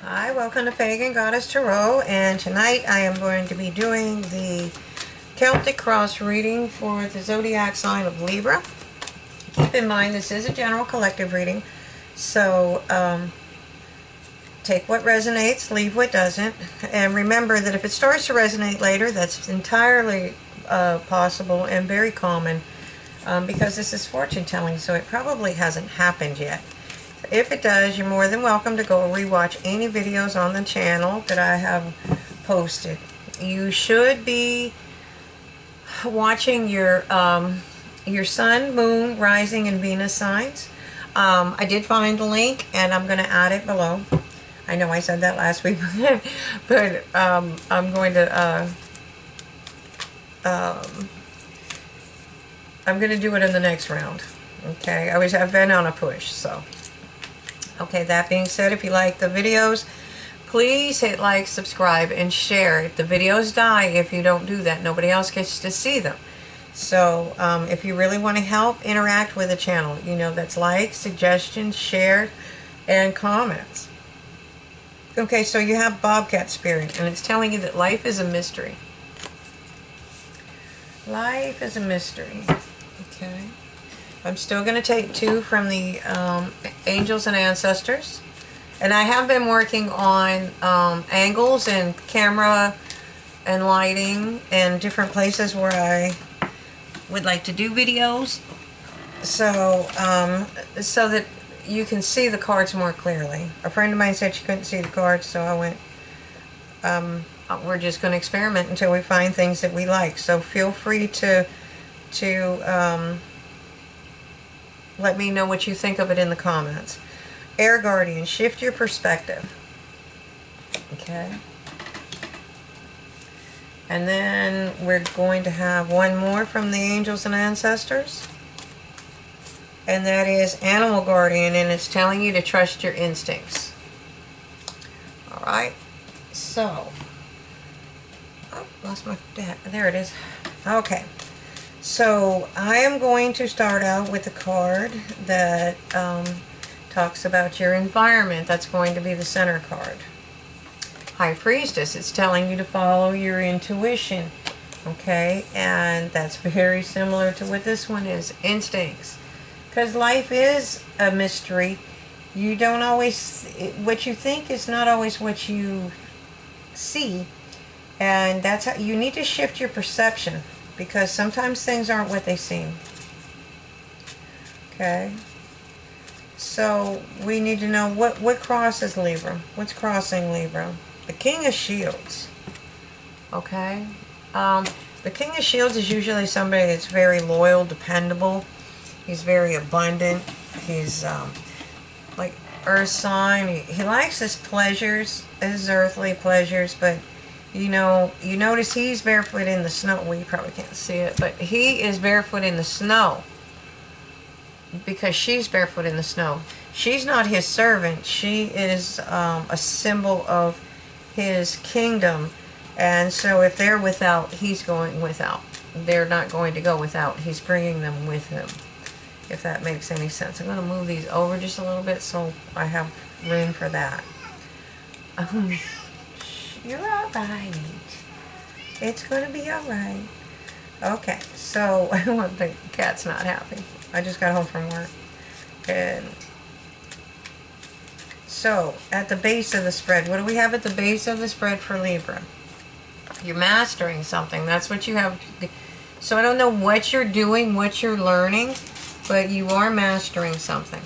Hi, welcome to Pagan Goddess Tarot, and tonight I am going to be doing the Celtic cross reading for the zodiac sign of Libra. Keep in mind this is a general collective reading, so take what resonates, leave what doesn't, and remember that if it starts to resonate later, that's entirely possible and very common because this is fortune telling, so it probably hasn't happened yet. If it does, you're more than welcome to go rewatch any videos on the channel that I have posted. You should be watching your sun, moon, rising, and Venus signs. I did find the link, and I'm going to add it below. I know I said that last week, but I'm going to do it in the next round. Okay, I've been on a push, so. Okay, that being said, if you like the videos, please hit like, subscribe, and share. The videos die if you don't do that. Nobody else gets to see them. So if you really want to help interact with the channel, you know, that's likes, suggestions, share, and comments. Okay, so you have Bobcat Spirit, and it's telling you that life is a mystery. Life is a mystery. Okay. I'm still going to take two from the Angels and Ancestors. And I have been working on angles and camera and lighting and different places where I would like to do videos. So, so that you can see the cards more clearly. A friend of mine said she couldn't see the cards, so I went, we're just going to experiment until we find things that we like. So feel free to let me know what you think of it in the comments. Air Guardian, shift your perspective. Okay. And then we're going to have one more from the Angels and Ancestors. And that is Animal Guardian, and it's telling you to trust your instincts. Alright. So. Oh, lost my deck. There it is. Okay. So I am going to start out with a card that talks about your environment. That's going to be the center card. High Priestess. It's telling you to follow your intuition. Okay, and that's very similar to what this one is. Instincts. Because life is a mystery. You don't always, what you think is not always what you see. And that's how you need to shift your perception. Because sometimes things aren't what they seem. Okay. So we need to know what crosses Libra. What's crossing Libra? The King of Shields. Okay. The King of Shields is usually somebody that's very loyal, dependable. He's very abundant. He's like earth sign. He likes his pleasures, his earthly pleasures, but you know, you notice he's barefoot in the snow. Well, you probably can't see it, but he is barefoot in the snow because she's barefoot in the snow. She's not his servant. She is a symbol of his kingdom. And so if they're without, he's going without. They're not going to go without. He's bringing them with him, if that makes any sense. I'm going to move these over just a little bit so I have room for that. You're alright. It's going to be alright. Okay, so the cat's not happy. I just got home from work. Good. So, at the base of the spread, what do we have at the base of the spread for Libra? You're mastering something. That's what you have. So I don't know what you're doing, what you're learning, but you are mastering something.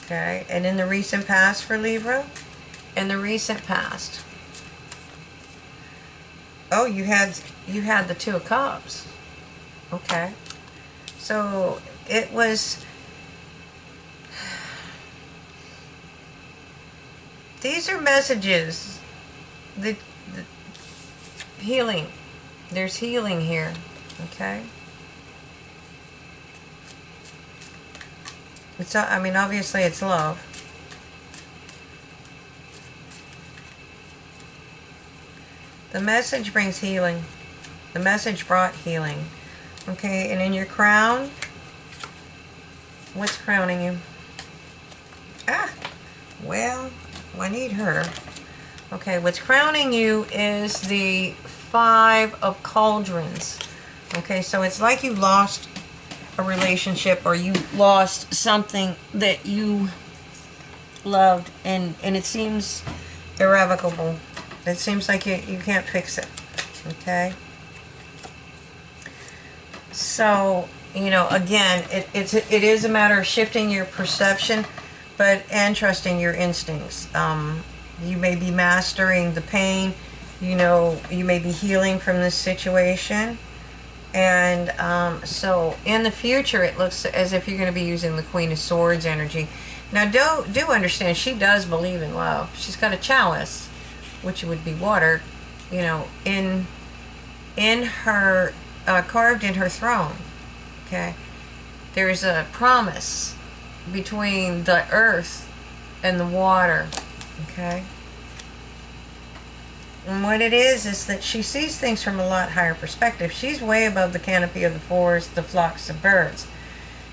Okay, and in the recent past for Libra, in the recent past, oh, you had the Two of Cups. Okay, so it was. These are messages. The healing. There's healing here. Okay. It's, I mean, obviously it's love. The message brings healing. The message brought healing. Okay, and in your crown, What's crowning you? Ah, well, I need her. Okay, what's crowning you is the Five of Cauldrons. Okay, so it's like you lost a relationship, or you lost something that you loved, and it seems irrevocable. It seems like you can't fix it. Okay? So, you know, again, it is a matter of shifting your perception, and trusting your instincts. You may be mastering the pain. You know, you may be healing from this situation. And so in the future, it looks as if you're going to be using the Queen of Swords energy. Now, do understand, she does believe in love. She's got a chalice, which would be water, you know, in her, carved in her throne. Okay? There's a promise between the earth and the water. Okay? And what it is that she sees things from a lot higher perspective. She's way above the canopy of the forest, the flocks of birds.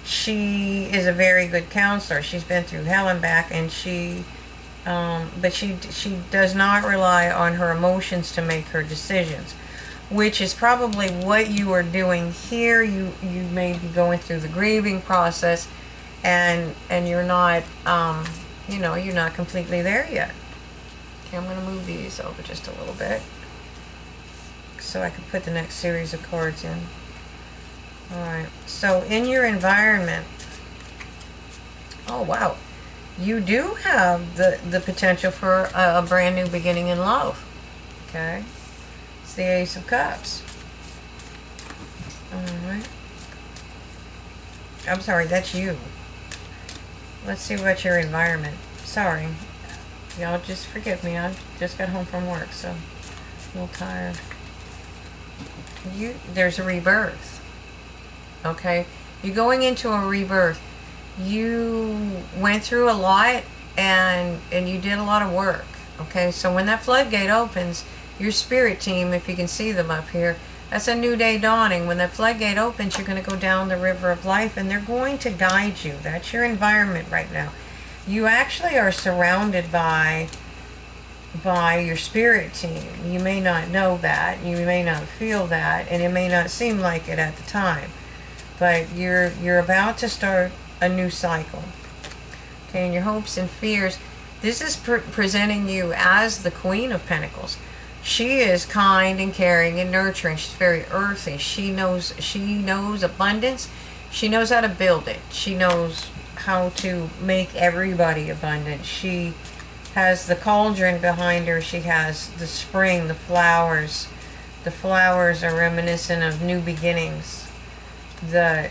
She is a very good counselor. She's been through hell and back, and but she does not rely on her emotions to make her decisions, which is probably what you are doing here. You may be going through the grieving process, and you're not, you know, you're not completely there yet. Okay, I'm going to move these over just a little bit so I can put the next series of cards in. Alright, so in your environment, oh wow, you do have the potential for a brand new beginning in love. Okay, it's the Ace of Cups. Alright, I'm sorry, that's you. Let's see about your environment. Sorry. Y'all just forgive me. I just got home from work, so I'm a little tired. There's a rebirth. Okay? You're going into a rebirth. You went through a lot, and you did a lot of work. Okay? So when that floodgate opens, your spirit team, if you can see them up here, that's a new day dawning. When that floodgate opens, you're going to go down the river of life, and they're going to guide you. That's your environment right now. You actually are surrounded by your spirit team. You may not know that, you may not feel that, and it may not seem like it at the time, but you're about to start a new cycle. Okay, and your hopes and fears. This is presenting you as the Queen of Pentacles. She is kind and caring and nurturing. She's very earthy. She knows abundance. She knows how to build it. She knows how to make everybody abundant. She has the cauldron behind her. She has the spring, the flowers. The flowers are reminiscent of new beginnings. The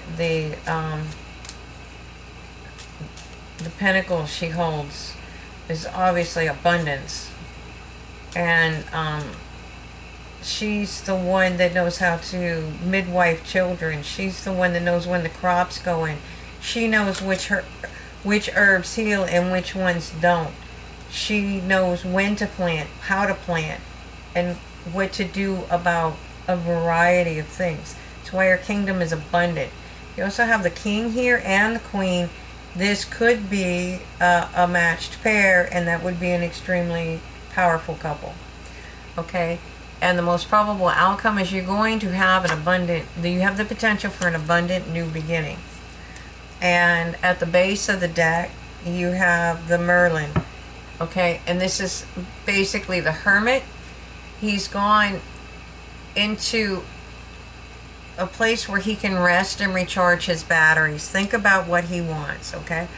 pentacle she holds is obviously abundance. And she's the one that knows how to midwife children. She's the one that knows when the crops go in. She knows which herbs heal and which ones don't. She knows when to plant, how to plant, and what to do about a variety of things. That's why her kingdom is abundant. You also have the king here and the queen. This could be a matched pair, and that would be an extremely powerful couple. Okay? And the most probable outcome is you're going to have you have the potential for an abundant new beginning. And at the base of the deck, you have the Merlin. Okay, and this is basically the Hermit. He's gone into a place where he can rest and recharge his batteries. Think about what he wants, okay?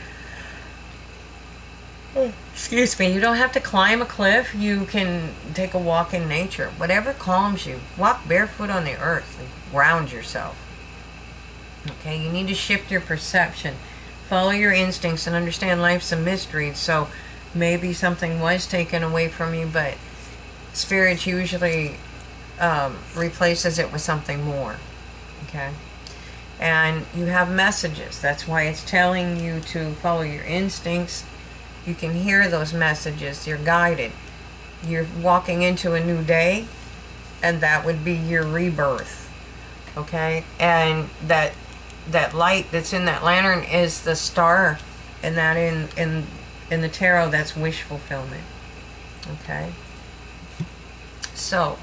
Excuse me, you don't have to climb a cliff. You can take a walk in nature. Whatever calms you. Walk barefoot on the earth and ground yourself. Okay, you need to shift your perception. Follow your instincts and understand life's a mystery. So maybe something was taken away from you, but Spirit usually replaces it with something more. Okay? And you have messages. That's why it's telling you to follow your instincts. You can hear those messages. You're guided. You're walking into a new day, and that would be your rebirth. Okay? And that that light that's in that lantern is the star, and that in the tarot, that's wish fulfillment. Okay. So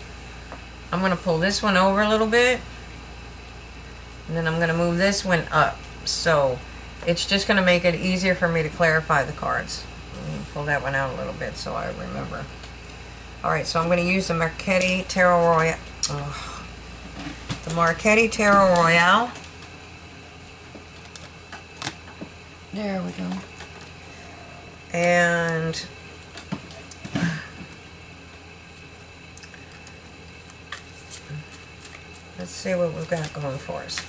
I'm going to pull this one over a little bit, and then I'm going to move this one up. So it's just going to make it easier for me to clarify the cards. Let me pull that one out a little bit so I remember. Alright, so I'm going to use the Marchetti Tarot Royale. The Marchetti Tarot Royale. There we go. And let's see what we've got going for us.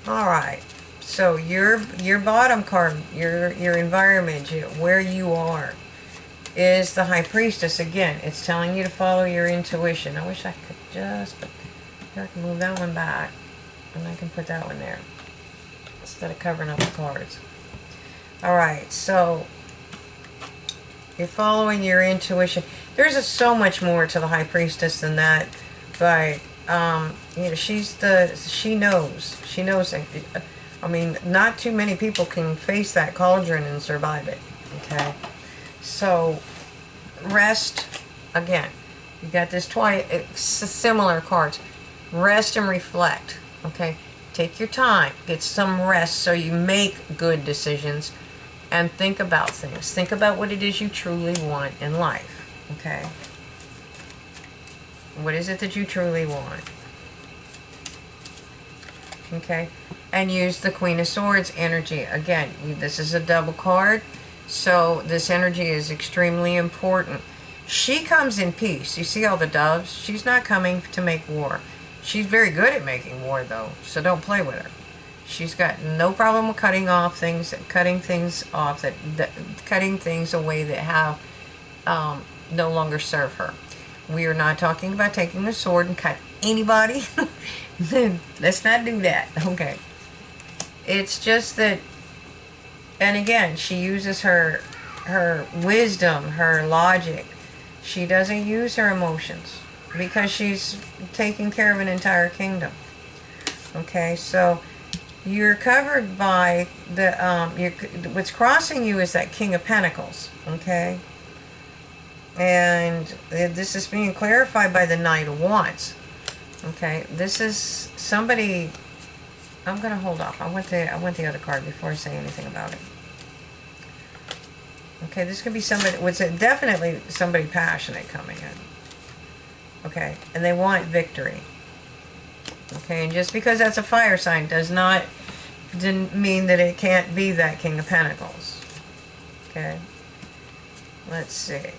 Alright, so your bottom card, your environment, where you are, is the High Priestess. Again, it's telling you to follow your intuition. I wish I could just, but I can move that one back, and I can put that one there instead of covering up the cards. Alright, so you're following your intuition. There's so much more to the High Priestess than that, but you know, she knows. I mean, not too many people can face that cauldron and survive it. Okay, so rest. Again, you got this twice. It's similar cards. Rest and reflect. Okay, take your time, get some rest, so you make good decisions, and think about things. Think about what it is you truly want in life. Okay. What is it that you truly want? Okay. And use the Queen of Swords energy. Again, this is a double card, so this energy is extremely important. She comes in peace. You see all the doves? She's not coming to make war. She's very good at making war, though, so don't play with her. She's got no problem with cutting things away that have no longer serve her. We are not talking about taking a sword and cut anybody. Let's not do that. Okay. It's just that, and again, she uses her wisdom, her logic. She doesn't use her emotions because she's taking care of an entire kingdom. Okay, so you're covered by the what's crossing you is that King of Pentacles. Okay. And this is being clarified by the Knight of Wands. Okay, this is somebody. I'm gonna hold off. I want the other card before I say anything about it. Okay, this could be somebody. Was it definitely somebody passionate coming in? Okay, and they want victory. Okay, and just because that's a fire sign didn't mean that it can't be that King of Pentacles. Okay, let's see.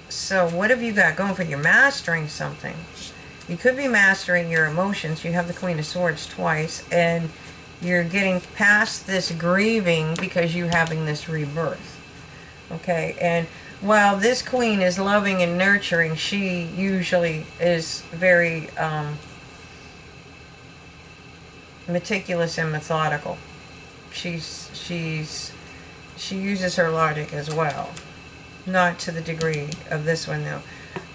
So what have you got going for you? Mastering something. You could be mastering your emotions. You have the Queen of Swords twice, and you're getting past this grieving because you're having this rebirth. Okay, and while this queen is loving and nurturing, she usually is very meticulous and methodical. She uses her logic as well. Not to the degree of this one, though.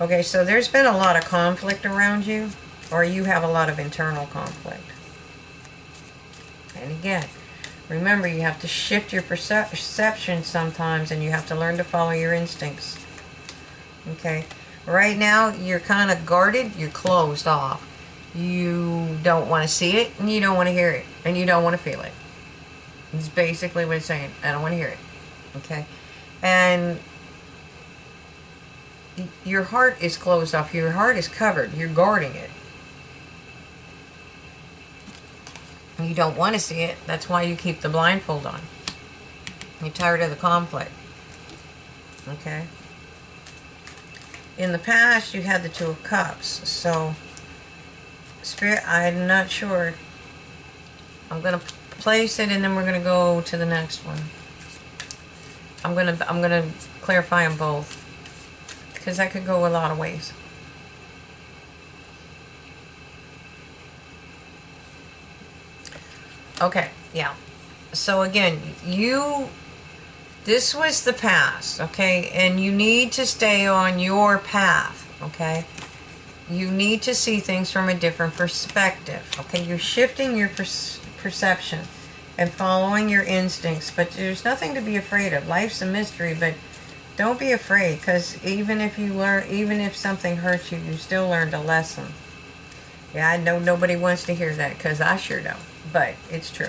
Okay, so there's been a lot of conflict around you, or you have a lot of internal conflict. And again, remember, you have to shift your perception sometimes, and you have to learn to follow your instincts. Okay, right now, you're kind of guarded, you're closed off. You don't want to see it, and you don't want to hear it, and you don't want to feel it. It's basically what it's saying. I don't want to hear it. Okay, and your heart is closed off. Your heart is covered. You're guarding it. You don't want to see it. That's why you keep the blindfold on. You're tired of the conflict. Okay? In the past, you had the Two of Cups. So, Spirit, I'm not sure. I'm going to place it, and then we're going to go to the next one. I'm gonna clarify them both, because that could go a lot of ways. Okay, yeah. So again, this was the past, okay? And you need to stay on your path, okay? You need to see things from a different perspective. Okay, you're shifting your perception and following your instincts, but there's nothing to be afraid of. Life's a mystery, but don't be afraid, because even if something hurts you, you still learned a lesson. Yeah, I know nobody wants to hear that, because I sure don't, but it's true.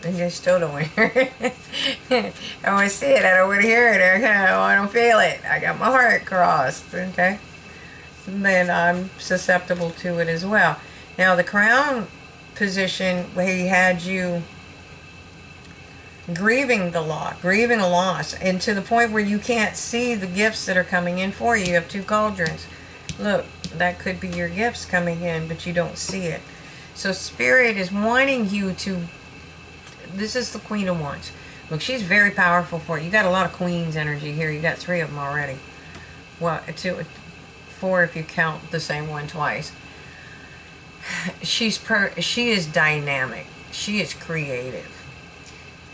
And you still don't want to hear it. I want to see it, I don't want to hear it, I don't feel it. I got my heart crossed, okay? Then I'm susceptible to it as well. Now the crown position, where he had you grieving a loss, and to the point where you can't see the gifts that are coming in for you. You have two cauldrons. Look, that could be your gifts coming in, but you don't see it. So Spirit is wanting you to, this is the Queen of Wands. Look, she's very powerful for it. You got a lot of Queen's energy here. You got 3 of them already. Well, 4 if you count the same one twice. She is dynamic. She is creative.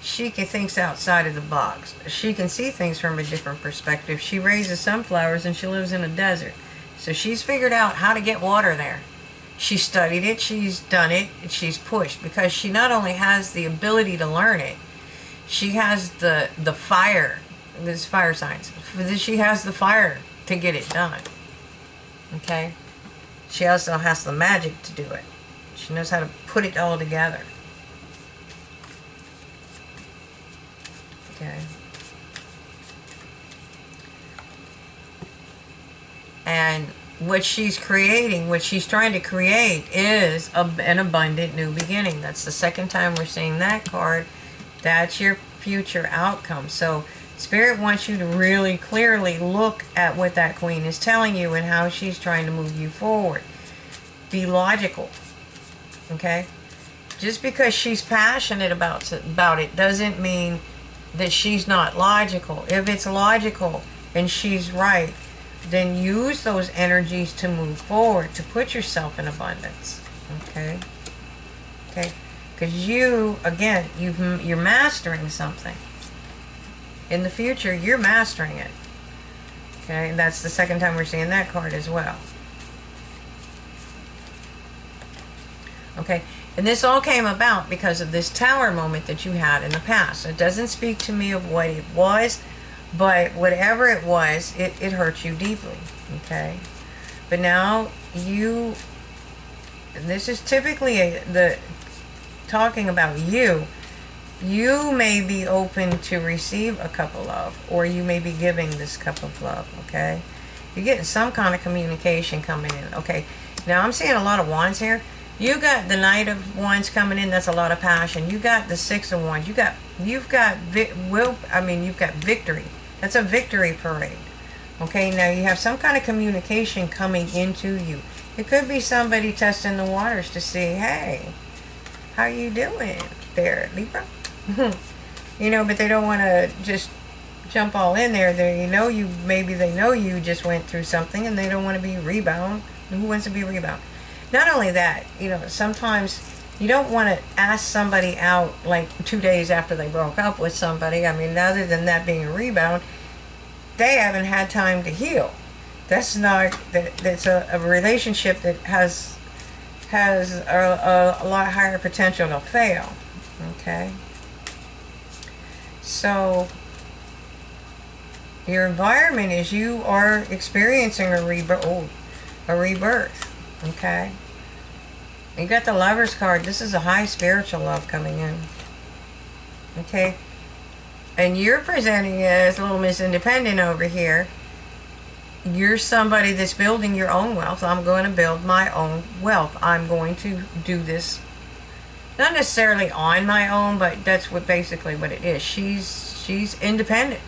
She thinks outside of the box. She can see things from a different perspective. She raises sunflowers and she lives in a desert. So she's figured out how to get water there. She studied it, she's done it, and she's pushed, because she not only has the ability to learn it, she has the fire. This is fire signs. She has the fire to get it done. Okay? She also has the magic to do it. She knows how to put it all together. Okay. And what she's creating, what she's trying to create, is an abundant new beginning. That's the second time we're seeing that card. That's your future outcome. So Spirit wants you to really clearly look at what that Queen is telling you and how she's trying to move you forward. Be logical. Okay? Just because she's passionate about it doesn't mean that she's not logical. If it's logical and she's right, then use those energies to move forward, to put yourself in abundance. Okay? Okay? Because you, again, you're mastering something. In the future, you're mastering it. Okay? And that's the second time we're seeing that card as well. Okay? And this all came about because of this tower moment that you had in the past. It doesn't speak to me of what it was, but whatever it was, it hurt you deeply. Okay? But now you, this is typically talking about you. You may be open to receive a cup of love, or you may be giving this cup of love. Okay? You're getting some kind of communication coming in. Okay? Now I'm seeing a lot of wands here. You got the Knight of Wands coming in. That's a lot of passion. You got the Six of Wands. You've got victory. That's a victory parade. Okay, now you have some kind of communication coming into you. It could be somebody testing the waters to see, hey, how you doing there, Libra? You know, but they don't want to just jump all in there. Maybe they know you just went through something and they don't want to be rebound. Who wants to be rebound? Not only that, sometimes you don't want to ask somebody out like 2 days after they broke up with somebody. I mean, other than that being a rebound, they haven't had time to heal. That's a relationship that has a lot higher potential to fail. Okay? So your environment is you are experiencing a rebirth. Okay? You got the Lover's card. This is a high spiritual love coming in. Okay? And you're presenting it as Little Miss Independent over here. You're somebody that's building your own wealth. I'm going to build my own wealth. I'm going to do this, not necessarily on my own, but that's basically what it is. She's independent.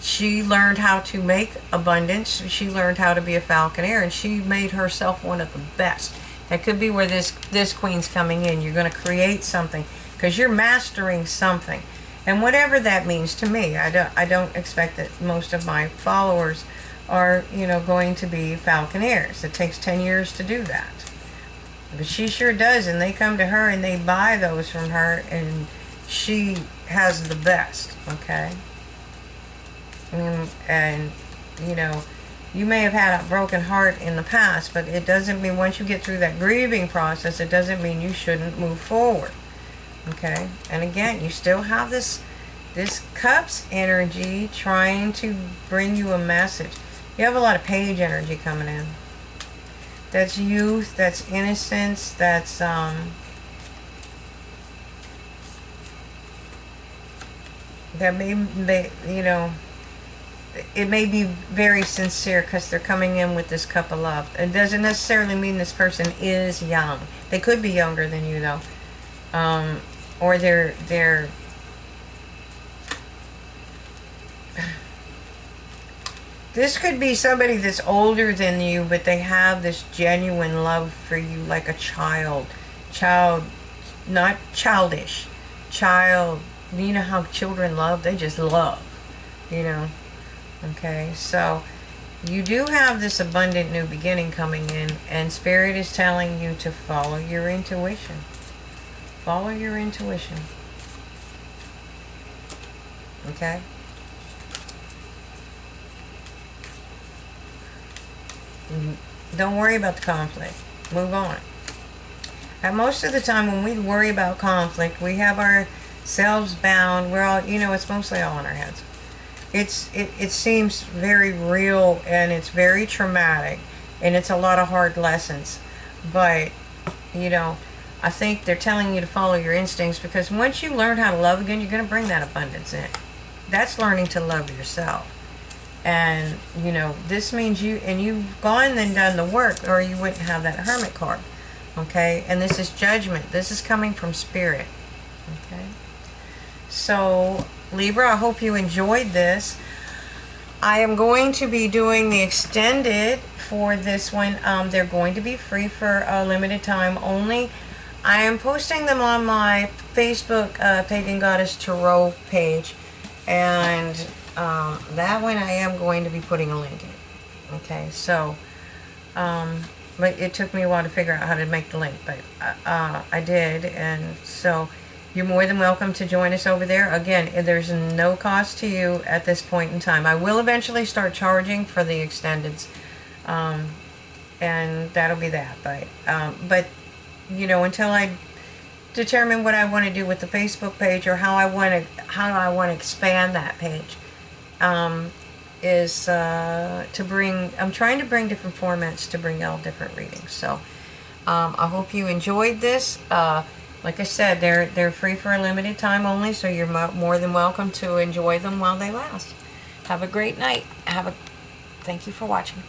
She learned how to make abundance. She learned how to be a falconer, and she made herself one of the best. That could be where this Queen's coming in. You're going to create something because you're mastering something. And whatever that means to me, I don't expect that most of my followers are, going to be falconers. It takes 10 years to do that. But she sure does, and they come to her and they buy those from her, and she has the best, okay? And you may have had a broken heart in the past, but it doesn't mean once you get through that grieving process, it doesn't mean you shouldn't move forward. Okay? And again, you still have this Cups energy trying to bring you a message. You have a lot of Page energy coming in. That's youth, that's innocence, that's that may, you know, it may be very sincere because they're coming in with this cup of love. It doesn't necessarily mean this person is young. They could be younger than you though. Or they're this could be somebody that's older than you, but they have this genuine love for you, like a child, not childish, child. You know how children love? They just love, you know. Okay, so you do have this abundant new beginning coming in, and Spirit is telling you to follow your intuition. Follow your intuition. Okay? Don't worry about the conflict. Move on. And most of the time when we worry about conflict, we have ourselves bound. We're all, you know, it's mostly all in our heads. It seems very real, and it's very traumatic, and it's a lot of hard lessons. But, you know, I think they're telling you to follow your instincts, because once you learn how to love again, you're going to bring that abundance in. That's learning to love yourself. And, you know, this means you've gone and done the work, or you wouldn't have that Hermit card. Okay? And this is judgment. This is coming from Spirit. Okay? So, Libra, I hope you enjoyed this. I am going to be doing the extended for this one. They're going to be free for a limited time only. I am posting them on my Facebook Pagan Goddess Tarot page. And that one I am going to be putting a link in. Okay, so, but it took me a while to figure out how to make the link, but I did, and so you're more than welcome to join us over there. Again, there's no cost to you at this point in time. I will eventually start charging for the extendeds, and that'll be that, but you know, until I determine what I want to do with the Facebook page, or how I want to expand that page, is to bring, I'm trying to bring different formats to bring out different readings. So I hope you enjoyed this. Like I said, they're free for a limited time only, so you're more than welcome to enjoy them while they last. Have a great night. Thank you for watching.